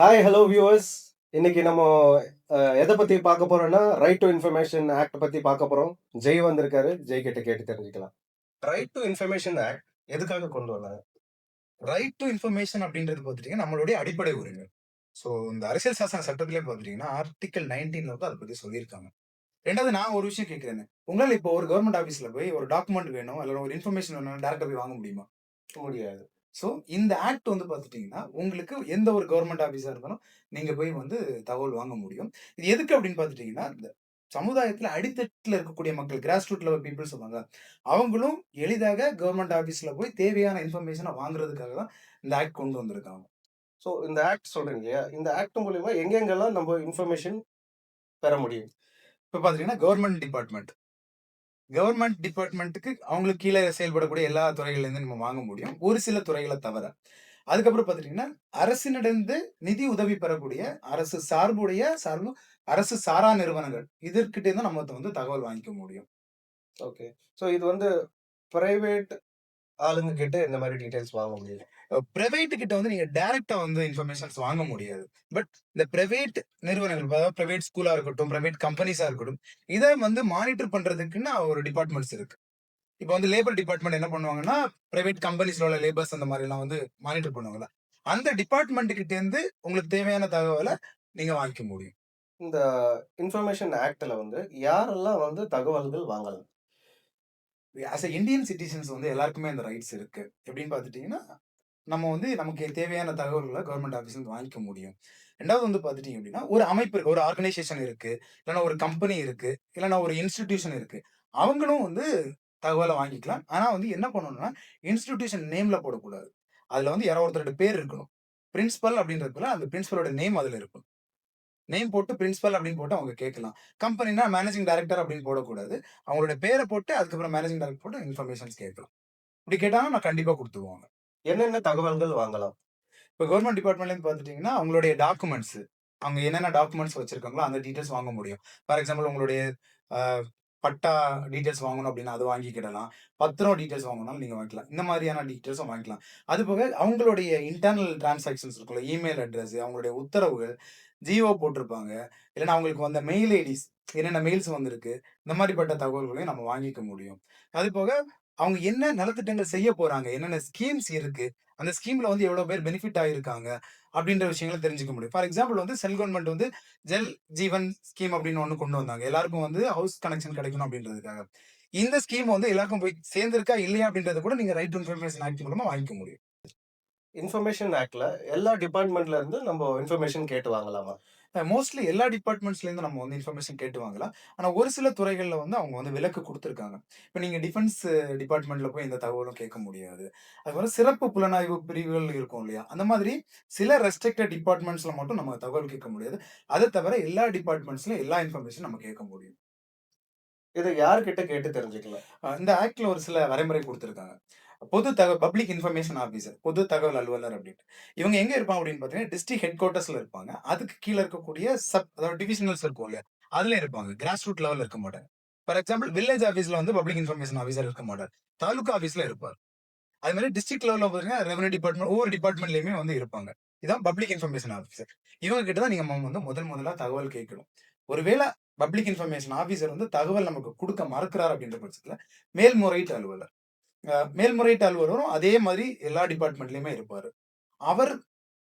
Hi, hello viewers. இன்னைக்கு நம்ம எத பத்தி பார்க்க போறோம்னா, ரைட் டூ இன்ஃபர்மேஷன் ஆக்ட் பத்தி பார்க்க போறோம். ஜெய் வந்திருக்காரு. ஜெய் கிட்ட கேட்டு தெரிஞ்சுக்கலாம். ரைட் டூ இன்ஃபர்மேஷன் ஆக்ட் எதுக்காக கொண்டு வந்தாங்க? ரைட் டு இன்ஃபர்மேஷன் அப்படின்றது பார்த்துட்டீங்கன்னா, நம்மளுடைய அடிப்படை உரிமை. ஸோ, இந்த அரசியல் சாசன சட்டத்திலே பார்த்துட்டீங்கன்னா, ஆர்டிக்கிள் 19ல வந்து அத பத்தி சொல்லியிருக்காங்க. 2வது நான் ஒரு விஷயம் கேட்கிறேனே, உங்களால இப்போ ஒரு கவர்ன்மென்ட் ஆஃபீஸ்ல போய் ஒரு டாக்குமெண்ட் வேணும், அல்ல ஒரு இன்ஃபர்மேஷன் வேணும்னா டைரக்ட்டா போய் வாங்க முடியுமா? முடியாது. ஸோ, இந்த ஆக்ட் வந்து பார்த்துட்டீங்கன்னா, உங்களுக்கு எந்த ஒரு கவர்ன்மென்ட் ஆஃபீஸா இருந்தாலும், நீங்க போய் வந்து தகவல் வாங்க முடியும். இது எதுக்கு அப்படின்னு பார்த்துட்டீங்கன்னா, இந்த சமுதாயத்தில அடித்தட்டுல இருக்கக்கூடிய மக்கள், கிராஸ் ரூட் லெவல் பீப்பிள் சொல்லுவாங்க. அவங்களும் எளிதாக கவர்ன்மென்ட் ஆஃபீஸ்ல போய் தேவையான இன்ஃபர்மேஷன வாங்குறதுக்காக தான் இந்த ஆக்ட் கொண்டு வந்திருக்காங்க. ஸோ இந்த ஆக்ட் சொல்றீங்க இல்லையா? இந்த ஆக்ட் மூலியமா எங்கெங்கெல்லாம் நம்ம இன்ஃபர்மேஷன் பெற முடியும்? இப்ப பார்த்துட்டீங்கன்னா, கவர்ன்மென்ட் டிபார்ட்மென்ட்க்கு அவங்களுக்கு கீழ செயல்படக்கூடிய எல்லா துறைகள்லேருந்து நம்ம வாங்க முடியும். ஒரு சில துறைகள தவிர. அதுக்கப்புறம் பார்த்துட்டீங்கன்னா, அரசினிடந்து நிதி உதவி பெறக்கூடிய அரசு சாரா நிறுவனங்கள். இதற்கிட்ட இருந்து நம்ம வந்து தகவல் வாங்கிக்க முடியும். ஓகே. ஸோ இது வந்து பிரைவேட் ஆளுங்க கிட்ட இந்த மாரி டீட்டெயில்ஸ் வாங்க முடியும். பிரைவேட் கிட்ட வந்து நீங்க டைரக்ட்டா வந்து இன்ஃபர்மேஷன்ஸ் வாங்க முடியாது. பட் இந்த பிரைவேட் நிறுவனங்கள், அதாவது பிரைவேட் ஸ்கூலா இருக்கட்டும், பிரைவேட் கம்பெனிஸா இருக்கட்டும், இத வந்து மானிட்டர் பண்றதுக்குன்னு ஒரு டிபார்ட்மெண்ட்ஸ் இருக்கு. இப்ப வந்து லேபர் டிபார்ட்மெண்ட் என்ன பண்ணுவாங்கன்னா, பிரைவேட் கம்பெனிஸ்ல உள்ள லேபர்ஸ் அந்த மாரிலாம் வந்து மானிட்டர் பண்ணுவாங்கல்ல. அந்த டிபார்ட்மெண்ட் கிட்ட இருந்து உங்களுக்கு தேவையான தகவல நீங்க வாங்கிக்க முடியும். இந்த இன்ஃபர்மேஷன் ஆக்ட்ல வந்து யாரெல்லாம் வந்து தகவல்கள் வாங்கலாம்? ஆஸ் எ இந்தியன் சிட்டிசன்ஸ் வந்து எல்லாருக்குமே அந்த ரைட்ஸ் இருக்கு. எப்படின்னு பார்த்துட்டீங்கன்னா, நம்ம வந்து நமக்கு தேவையான தகவல்கள கவர்ன்மென்ட் ஆஃபீஸ்லருந்து வாங்கிக்க முடியும். 2வது வந்து பார்த்துட்டீங்க அப்படின்னா, ஒரு அமைப்பு இருக்கு, ஒரு ஆர்கனைசேஷன் இருக்கு, இல்லன்னா ஒரு கம்பெனி இருக்கு, இல்லன்னா ஒரு இன்ஸ்டிடியூஷன் இருக்கு. அவங்களும் வந்து தகவல வாங்கிக்கலாம். ஆனா வந்து என்ன பண்ணணும்னா, இன்ஸ்டிடியூஷன் நேம்ல போடக்கூடாது. அதுல வந்து யாரோ ஒருத்தரோட பேர் இருக்கணும். பிரின்சிபல் அப்படின்றதுல அந்த பிரின்சிபலோட நேம் அதுல இருக்கும். நேம் போட்டு பிரின்சிபல் அப்படின்னு போட்டு அவங்க கேட்கலாம். கம்பெனினா மேனேஜிங் டைரக்டர் அப்படின்னு போடக்கூடாது. அவங்களோட பேர போட்டு அதுக்கப்புறம் மேனேஜிங் டைரக்டர் போட்டு இன்ஃபர்மேஷன்ஸ் கேட்கலாம். இப்படி கேட்டாங்கன்னா நான் கண்டிப்பா குடுத்துருவாங்க. என்னென்ன தகவல்கள் வாங்கலாம்? இப்ப கவர்ன்மென்ட் டிபார்ட்மெண்ட்லேருந்து பார்த்துட்டீங்கன்னா, அவங்களுடைய டாக்குமெண்ட்ஸ். அவங்க என்னென்ன டாக்குமெண்ட்ஸ் வச்சிருக்காங்களோ, அந்த டீட்டெயில்ஸ் வாங்க முடியும். ஃபார் எக்ஸாம்பிள் உங்களுடைய அ பட்டா டீட்டெயில்ஸ் வாங்கணும் அப்டின்னா, அத வாங்கிக்கிடலாம். பத்திரம் டீட்டெயில்ஸ் வாங்கணும்னாலும் நீங்க வாங்கிக்கலாம். இந்த மாதிரியான டீட்டெயில்ஸும் வாங்கிக்கலாம். அதுபோக அவங்களுடைய இன்டர்னல் டிரான்சாக்ஷன்ஸ் இருக்குல்ல, இமெயில் அட்ரஸ், அவங்களுடைய உத்தரவுகள், ஜிஓ போட்டிருப்பாங்க. இல்லன்னா அவங்களுக்கு வந்த மெயில் ஐடிஸ், என்னென்ன மெயில்ஸ் வந்திருக்கு, இந்த மாரிப்பட்ட தகவல்களையும் நம்ம வாங்கிக்க முடியும். அதுபோக அவங்க என்ன நலத்திட்டங்கள் செய்ய போறாங்க, என்னென்ன ஸ்கீம்ஸ் இருக்கு, அந்த ஸ்கீம்ல வந்து எவ்வளோ பேர் பெனிஃபிட் ஆயிருக்காங்க, அப்படின்ற விஷயங்கள தெரிஞ்சுக்க முடியும். ஃபார் எக்ஸாம்பிள் வந்து சென்ட்ரல் கவர்ன்மெண்ட் வந்து ஜல் ஜீவன் ஸ்கீம் அப்படின்னு ஒண்ணு கொண்டு வந்தாங்க. எல்லாருக்கும் வந்து ஹவுஸ் கனெக்ஷன் கிடைக்கணும் அப்படின்றதுக்காக. இந்த ஸ்கீம் வந்து எல்லாருக்கும் போய் சேர்ந்திருக்கா, இல்லையா அப்படின்றத கூட நீங்க ரைட் டு இன்ஃபர்மேஷன் ஆக்ட் மூலமா வாங்கிக்க முடியும். இன்ஃபர்மேஷன் ஆக்ட்ல எல்லா டிபார்ட்மெண்ட்ல இருந்து நம்ம இன்ஃபர்மேஷன் கேட்டு வாங்கலாமா? மோஸ்ட்லி எல்லா டிபார்ட்மெண்ட்ஸ்லேருந்து நம்ம வந்து இன்ஃபர்மேஷன் கேட்டு வாங்கலாம். ஆனா ஒரு சில துறைகள்ல வந்து அவங்க வந்து விலக்கு குடுத்துருக்காங்க. இப்ப நீங்க டிஃபென்ஸ் டிபார்ட்மெண்ட்ல போய் எந்த தகவலும் கேட்க முடியாது. அதுபோல சிறப்பு புலனாய்வு பிரிவுகள் இருக்கும் இல்லையா? அந்த மாதிரி சில ரெஸ்ட்ரிக்டட் டிபார்ட்மெண்ட்ஸ்ல மட்டும் நம்ம தகவல் கேட்க முடியாது. அத தவிர எல்லா டிபார்ட்மெண்ட்ஸ்லயும் எல்லா இன்ஃபர்மேஷன் நம்ம கேட்க முடியும். இத யார்கிட்ட கேட்டு தெரிஞ்சுக்கலாம்? இந்த ஆக்ட்ல ஒரு சில வரைமுறை குடுத்துருக்காங்க. பப்ளிக் இன்ஃபர்மேஷன் ஆஃபீசர், பொது தகவல் அலுவலர் அப்டின்ட்டு. இவங்க எங்க இருப்பாங்க அப்டின்னு பார்த்தீங்கன்னா, டிஸ்ட்ரிக்ட் ஹெட் குவார்ட்டர்ஸ்ல இருப்பாங்க. அதுக்கு கீழ இருக்கக்கூடிய அதாவது டிவிஷனல்ஸ் இருக்கும் இல்லையா? அதுல இருப்பாங்க. கிராஸ் ரூட் லெவல்ல இருக்க மாட்டாங்க. ஃபார் எக்ஸாம்பிள் வில்லேஜ் ஆஃபீஸ்ல வந்து பப்ளிக் இன்ஃபர்மேஷன் ஆஃபீசர் இருக்க மாட்டார். தாலுகா ஆஃபீஸ்ல இருப்பார். அது மாரி டிஸ்ட்ரிக்ட் லெவல்ல பார்த்தீங்கன்னா, ரெவென்யூ டிபார்ட்மெண்ட் ஒவ்வொரு டிபார்ட்மெண்ட்லயுமே வந்து இருப்பாங்க. இதான் பப்ளிக் இன்ஃபர்மேஷன் ஆஃபீசர். இவங்க கிட்ட தான் நீங்க வந்து முதலா தகவல் கேட்கணும். ஒருவேள பப்ளிக் இன்ஃபர்மேஷன் ஆஃபீசர் வந்து தகவல் நமக்கு குடுக்க மறுக்கிறார் அப்டின்ற பட்சத்துல, மேல்முறையீட்டு அலுவலர் மேல்முறையீட்டு அலுவலரும் அதே மாதிரி எல்லா டிபார்ட்மெண்ட்லயுமே இருப்பாரு. அவர்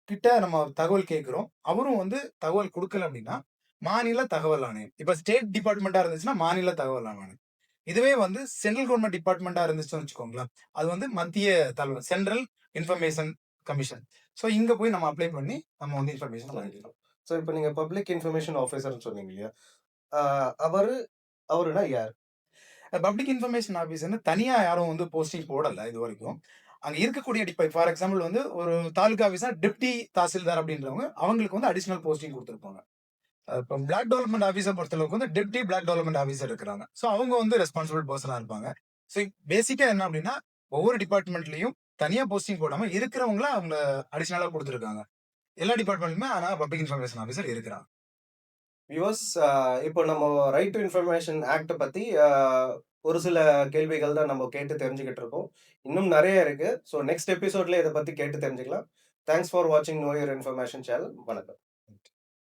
கிட்ட நம்ம தகவல் கேட்கிறோம். அவரும் வந்து தகவல் குடுக்கல அப்டின்னா, மாநில தகவல் ஆணையம். இப்ப ஸ்டேட் டிபார்ட்மென்ட்டா இருந்துச்சுன்னா, மாநில தகவல் ஆணையம். இதுவே வந்து சென்ட்ரல் கவர்ன்மென்ட் டிபார்ட்மென்ட்டா இருந்துச்சுன்னு வச்சுக்கோங்களேன், அது வந்து மத்திய தகவல் சென்ட்ரல் இன்ஃபர்மேஷன் கமிஷன். ஸோ இங்க போய் நம்ம அப்ளை பண்ணி நம்ம வந்து இன்ஃபர்மேஷன் வாங்கிக்கலாம். ஸோ இப்ப நீங்க பப்ளிக் இன்ஃபர்மேஷன் ஆஃபீசர்ன்னு சொன்னீங்க இல்லையா? ஆ அவரு அவருனா யார்? பப்ளிக் இன்ஃபர்மேஷன் ஆஃபீசர்ன்னு தனியா யாரும் வந்து போஸ்டிங் போடல இதுவரைக்கும். அங்க இருக்கக்கூடிய ஃபார் எக்ஸாம்பிள் வந்து ஒரு தாலுகா ஆஃபீஸர் டெப்டி தாசில்தார் அப்படின்றவங்க, அவங்களுக்கு வந்து அடிஷனல் போஸ்டிங் குடுத்திருப்பாங்க. இப்ப பிளாக் டெவலப்மென்ட் ஆஃபீஸர பொறுத்தளவுக்கு வந்து டெப்டி பிளாக் டெவலப்மென்ட் ஆஃபீஸர் இருக்கிறாங்க. ஸோ அவங்க வந்து ரெஸ்பான்சிபிள் பெர்சனா இருப்பாங்க. ஸோ பேசிக்கா என்ன அப்படின்னா, ஒவ்வொரு டிபார்ட்மென்ட்லயும் தனியா போஸ்டிங் போடாம இருக்கிறவங்கள அவங்க அடிஷனலா குடுத்திருக்காங்க. எல்லா டிபார்ட்மென்ட்லயுமே ஆனா பப்ளிக் இன்ஃபர்மேஷன் ஆஃபீசர் இருக்கிறாங்க. வியூவர்ஸ், இப்போ நம்ம ரைட் டூ இன்ஃபர்மேஷன் ஆக்ட்ட பத்தி ஒரு சில கேள்விகள் தான் நம்ம கேட்டு தெரிஞ்சுக்கிட்டு இருக்கோம். இன்னும் நெறைய இருக்கு. ஸோ நெக்ஸ்ட் எபிசோட்ல இத பத்தி கேட்டு தெரிஞ்சுக்கலாம். தேங்க்ஸ் ஃபார் வாட்சிங் நோ யுவர் இன்ஃபர்மேஷன் சேனல். வணக்கம்.